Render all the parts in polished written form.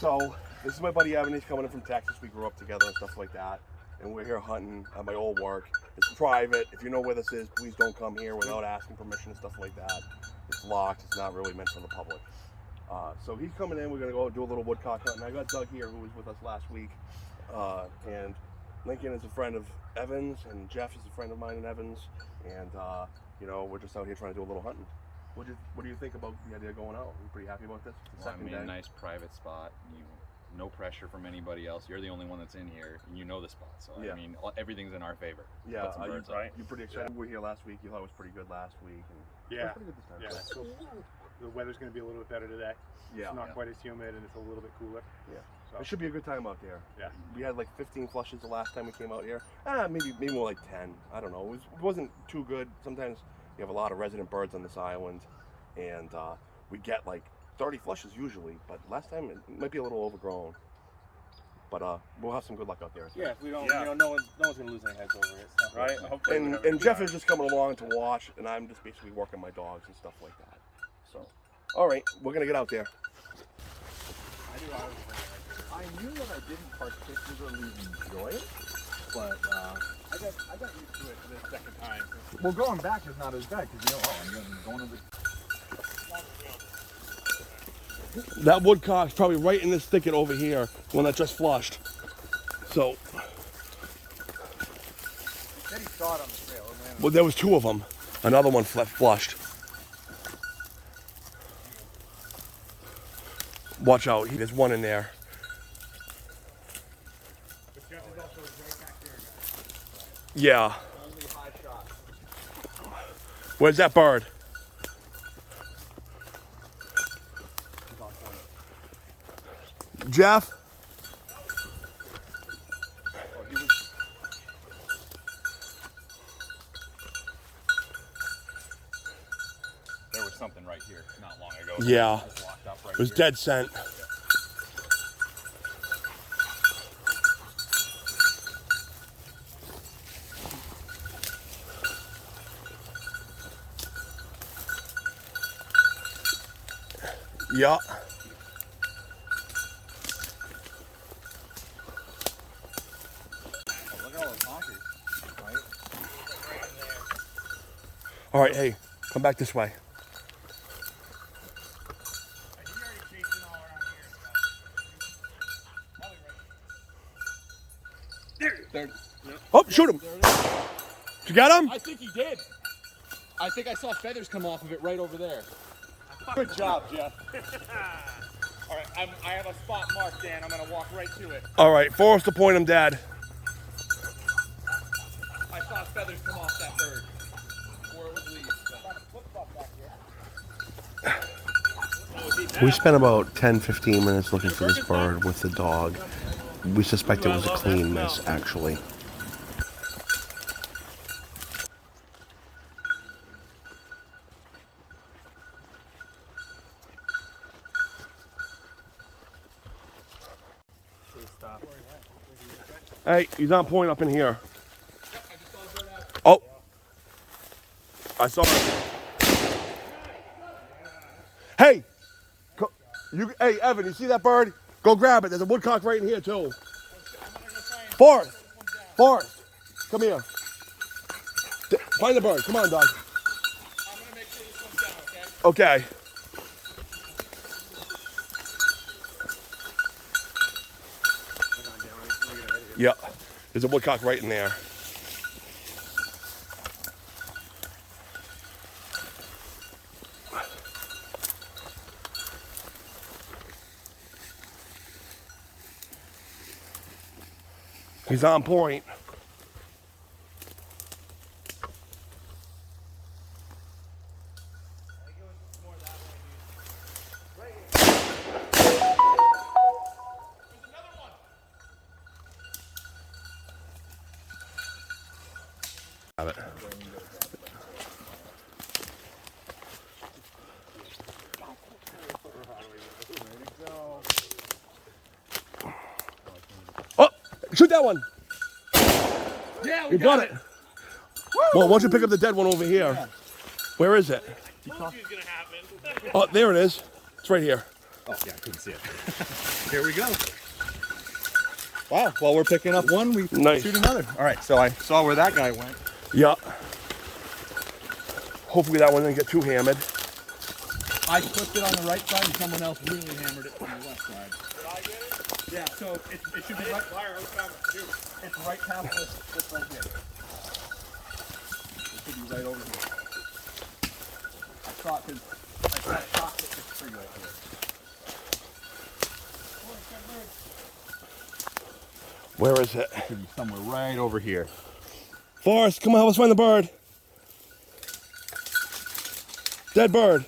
So this is my buddy Evan. He's coming in from Texas. We grew up together and stuff like that. And we're here hunting at my old work. It's private. If you know where this is, please don't come here without asking permission and stuff like that. It's locked. It's not really meant for the public. So he's coming in. We're going to go do a little woodcock hunting. I got Doug here, who was with us last week. And Lincoln is a friend of Evan's, and Jeff is a friend of mine and Evan's. And, you know, we're just out here trying to do a little hunting. What do you think about the idea of going out? Are you pretty happy about this? Well, I mean, a nice private spot. No pressure from anybody else. You're the only one that's in here, and you know the spot. So yeah. I mean, everything's in our favor. Yeah, you're pretty excited. Yeah. We were here last week. You thought it was pretty good last week. And yeah, it was pretty good this time. Yeah. So the weather's going to be a little bit better today. Yeah, it's not quite as humid, and it's a little bit cooler. Yeah, so it should be a good time out there. Yeah, we had like 15 flushes the last time we came out here. Maybe more like 10. I don't know. It wasn't too good. Sometimes we have a lot of resident birds on this island, and we get like 30 flushes usually, but last time it might be a little overgrown. But we'll have some good luck out there. Yeah, if we don't, you know, no one's gonna lose their heads over it. So. Right? And Jeff is just coming along to watch, and I'm just basically working my dogs and stuff like that. So, all right, we're gonna get out there. I knew that I didn't particularly enjoy it, but I got used to it the second time. Well, going back is not as bad because I'm going to the. That woodcock's probably right in this thicket over here, the one that just flushed. So. Then he saw it on the trail. Well, there was 2 of them. Another one flushed. Watch out, there's one in there. Yeah. Where's that bird? Jeff? There was something right here not long ago. Yeah. Right it was here. Dead scent. Yeah. All right, hey, come back this way. There. Oh, shoot him. You got him? I think he did. I think I saw feathers come off of it right over there. Good job, Jeff. All right, I have a spot marked, Dan. I'm going to walk right to it. All right, Forrest to point him, Dad. I saw feathers come off that bird. Or it was leaves. We spent about 10-15 minutes looking for this bird with the dog. We suspect it was a clean miss, actually. Hey, he's on point up in here. Oh, I saw it. Hey, hey, Evan, you see that bird? Go grab it. There's a woodcock right in here too. Forrest, come here. Find the bird. Come on, dog. I'm going to make sure this one's down, okay? Okay. Yep, there's a woodcock right in there. He's on point. Have it. Oh, shoot that one. Yeah, You got it. Well, why don't you pick up the dead one over here? Yeah. Where is it? Told you it was gonna happen. Oh, there it is. It's right here. Oh yeah, I couldn't see it. Here we go. Wow. While we're picking up one, we Nice. shoot another. All right. So I saw where that guy went. Yeah. Hopefully that one didn't get too hammered. I clipped it on the right side, and someone else really hammered it on the left side. Did I get it? Yeah. So it should be right. Fire, I found it too. It's right past this right here. It should be right over here. I saw it because I saw a shot hit this tree right here. Where is it? It should be somewhere right over here. Forrest, come on, help us find the bird. Dead bird.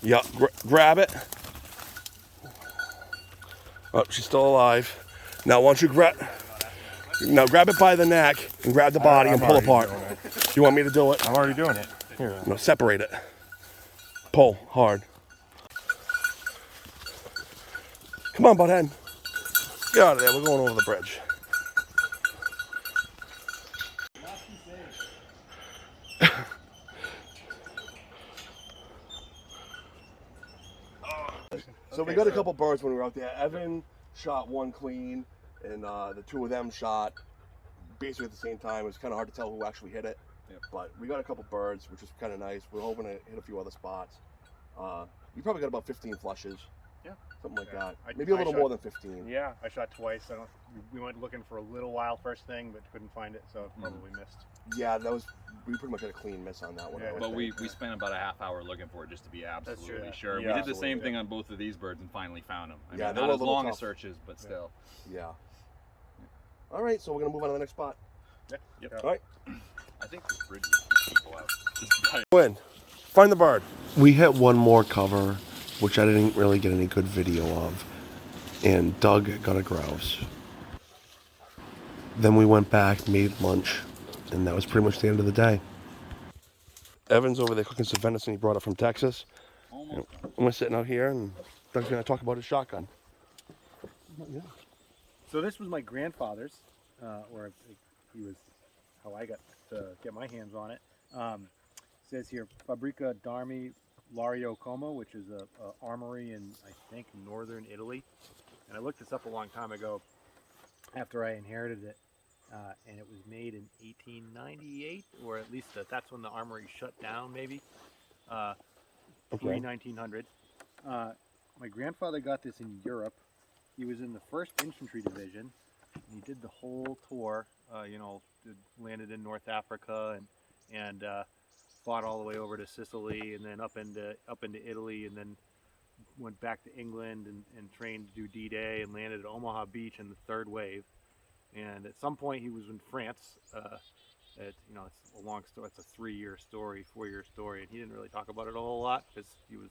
Yeah, grab it. Oh, she's still alive. Now, once you grab it by the neck and grab the body and pull apart. You want me to do it? I'm already doing it. Here. No, separate it. Pull hard. Come on, butthead. Get out of there. We're going over the bridge. So we got a couple birds when we were out there. Evan shot one clean, and the two of them shot basically at the same time. It was kind of hard to tell who actually hit it. Yep. But we got a couple birds, which was kind of nice. We're hoping to hit a few other spots. We probably got about 15 flushes. Yeah. Something like Yeah. that. Maybe a little shot- more than 15. Yeah, I shot twice. We went looking for a little while first thing, but couldn't find it, so probably missed. Yeah, we pretty much had a clean miss on that one. Yeah, I would But we think. spent about a half hour looking for it just to be absolutely true. sure. Yeah. We did the same Absolutely. thing on both of these birds and finally found them. I Yeah, mean, they not were a as little long as tough. searches, but still. Yeah. All right, so we're gonna move on to the next spot. Yeah. Yep. All right. I think this bridge will keep people out. Just by Win. Find the bird. We hit one more cover, which I didn't really get any good video of, and Doug got a grouse. Then we went back, made lunch, and that was pretty much the end of the day. Evan's over there cooking some venison he brought up from Texas. almost. I'm sitting out here, and Doug's gonna talk about his shotgun. So this was my grandfather's, or he was how I got to get my hands on it. It says here, Fabbrica d'Armi Lario Como, which is a armory in, I think, northern Italy. And I looked this up a long time ago after I inherited it. And it was made in 1898, or at least that's when the armory shut down, maybe. Pre-1900. My grandfather got this in Europe. He was in the 1st Infantry Division. And he did the whole tour, landed in North Africa and fought all the way over to Sicily and then up into Italy, and then went back to England and trained to do D-Day and landed at Omaha Beach in the 3rd wave. And at some point he was in France. It's a long story. It's a 4-year story, and he didn't really talk about it a whole lot because he was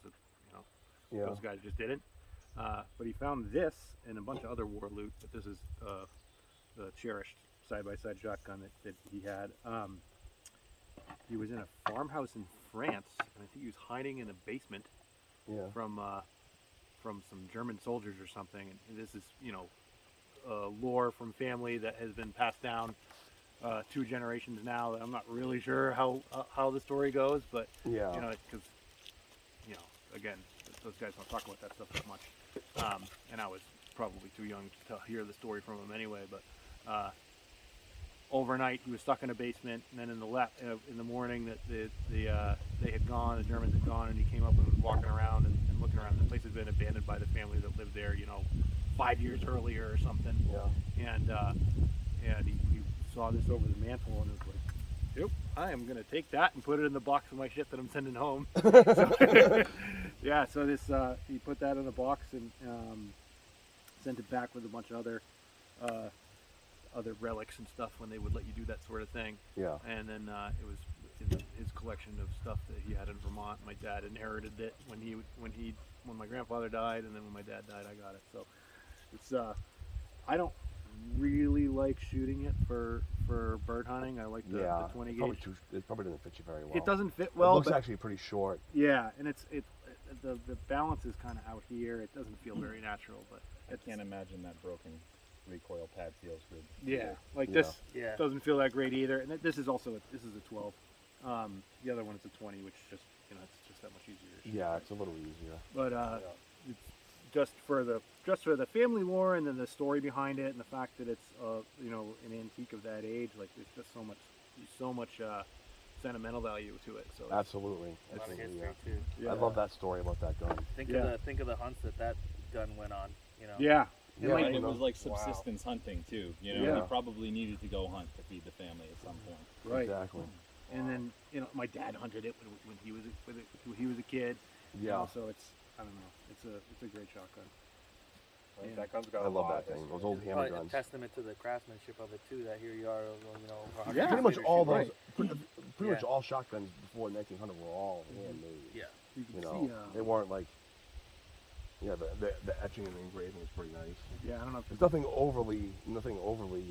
those guys just didn't. But he found this and a bunch of other war loot. But this is the cherished side-by-side shotgun that he had. He was in a farmhouse in France, and I think he was hiding in a basement from some German soldiers or something. And this is lore from family that has been passed down 2 generations now. That I'm not really sure how the story goes, but because again, those guys don't talk about that stuff that much, and I was probably too young to hear the story from him anyway. But overnight he was stuck in a basement, and then in the morning that they had gone, the Germans had gone, and he came up and was walking around and looking around. The place had been abandoned by the family that lived there, 5 years earlier or something. Yeah. And he saw this over the mantle and was like, "Yep, I am gonna take that and put it in the box of my ship that I'm sending home." So this he put that in a box and sent it back with a bunch of other relics and stuff when they would let you do that sort of thing. Yeah. And then it was in his collection of stuff that he had in Vermont. My dad inherited it when my grandfather died, and then when my dad died, I got it. So it's I don't really like shooting it for bird hunting. I like the 20 gauge. It probably doesn't fit you very well. It doesn't fit well. It looks but actually pretty short. yeah, and the balance is kind of out here. It doesn't feel very natural, but I can't imagine that broken. recoil pad feels good. Yeah, like Yeah. this Yeah. doesn't feel that great either. And this is also this is a 12. The other one is a 20, which just it's just that much easier. to shoot. Yeah, it's a little easier. But it's just for the family lore and then the story behind it and the fact that it's an antique of that age. Like there's just so much sentimental value to it. So Absolutely. A lot of Absolutely, history too. I love that story about that gun. Think Yeah. of the hunts that gun went on. You know. Yeah. Yeah, like, And you it know, was like subsistence hunting too. You know, Yeah. he probably needed to go hunt to feed the family at some point. right. Exactly. And then my dad hunted it when he was a kid. Yeah. So it's I don't know. It's a great shotgun. Yeah. That gun's got I a love lot that of thing. history. Those old hammer Well, a guns. testament to the craftsmanship of it too. That here you are, Yeah. Pretty much all those, Right. pretty much Yeah. all shotguns before 1900 were all handmade. Yeah. You can You know, see. they weren't like, the etching and engraving is pretty nice. Yeah, I don't know. If There's nothing overly.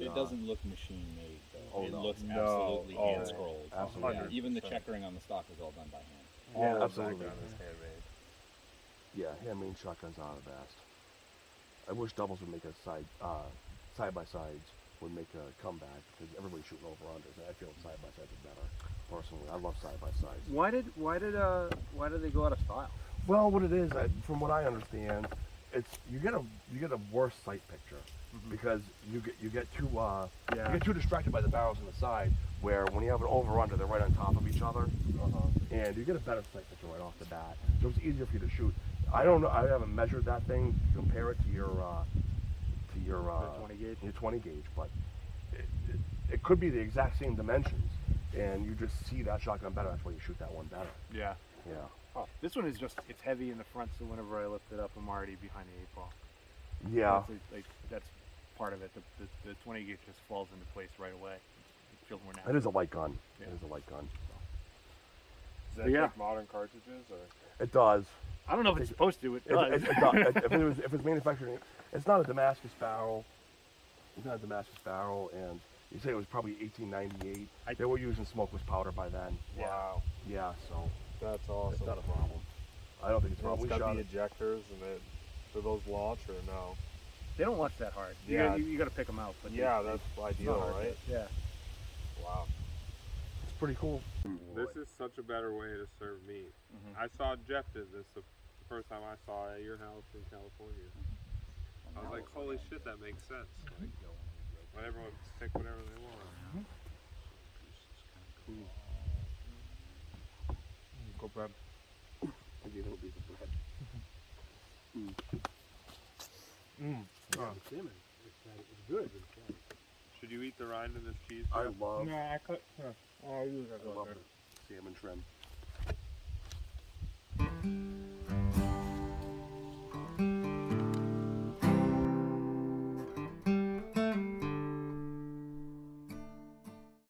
It doesn't look machine made though. Oh, it no. looks No. absolutely Oh, hand scrolled. absolutely. Yeah, even the 100%. checkering on the stock is all done by hand. All Yeah, of absolutely. that gun is handmade. Yeah, handmade shotguns are the best. I wish doubles would make a side by sides would make a comeback because everybody's shooting over unders. I feel side by sides are better. Personally, I love side by sides. why did they go out of style? Well, what it is, from what I understand, it's you get a worse sight picture because you get too you get too distracted by the barrels on the side. Where when you have an over under, they're right on top of each other, and you get a better sight picture right off the bat. So it's easier for you to shoot. I don't know. I haven't measured that thing. Compare it to your 20 gauge. your 20 gauge, but it could be the exact same dimensions, and you just see that shotgun better. That's why you shoot that one better. Yeah. Yeah. This one is it's heavy in the front, so whenever I lift it up, I'm already behind the 8 ball. Yeah. That's part of it. The 20 gauge just falls into place right away. It feels more It natural. is a light gun. Yeah. It is a light gun. Does that Yeah. take modern cartridges or? It does. I don't know if it's supposed to. It It, does. it does. If it's manufactured, it's not a Damascus barrel. It's not a Damascus barrel, and you say it was probably 1898. They were using smokeless powder by then. Wow, Yeah, so that's it's awesome. not a problem. I don't think it's a And problem. it's We got shot the it. ejectors, and do those launch or no? They don't launch that hard. Yeah. You got to pick them out. But Yeah, they- that's it's not ideal, hard to- right? Yeah. Wow. It's pretty cool. This is such a better way to serve meat. I saw Jeff did this the first time I saw it at your house in California. I was like, holy shit, that makes sense. Like, let everyone stick whatever they want. Go, Brad. I gave it a piece of bread. Should you eat the rind in this cheese? I Jeff? love, I cut. I use I love salmon trim.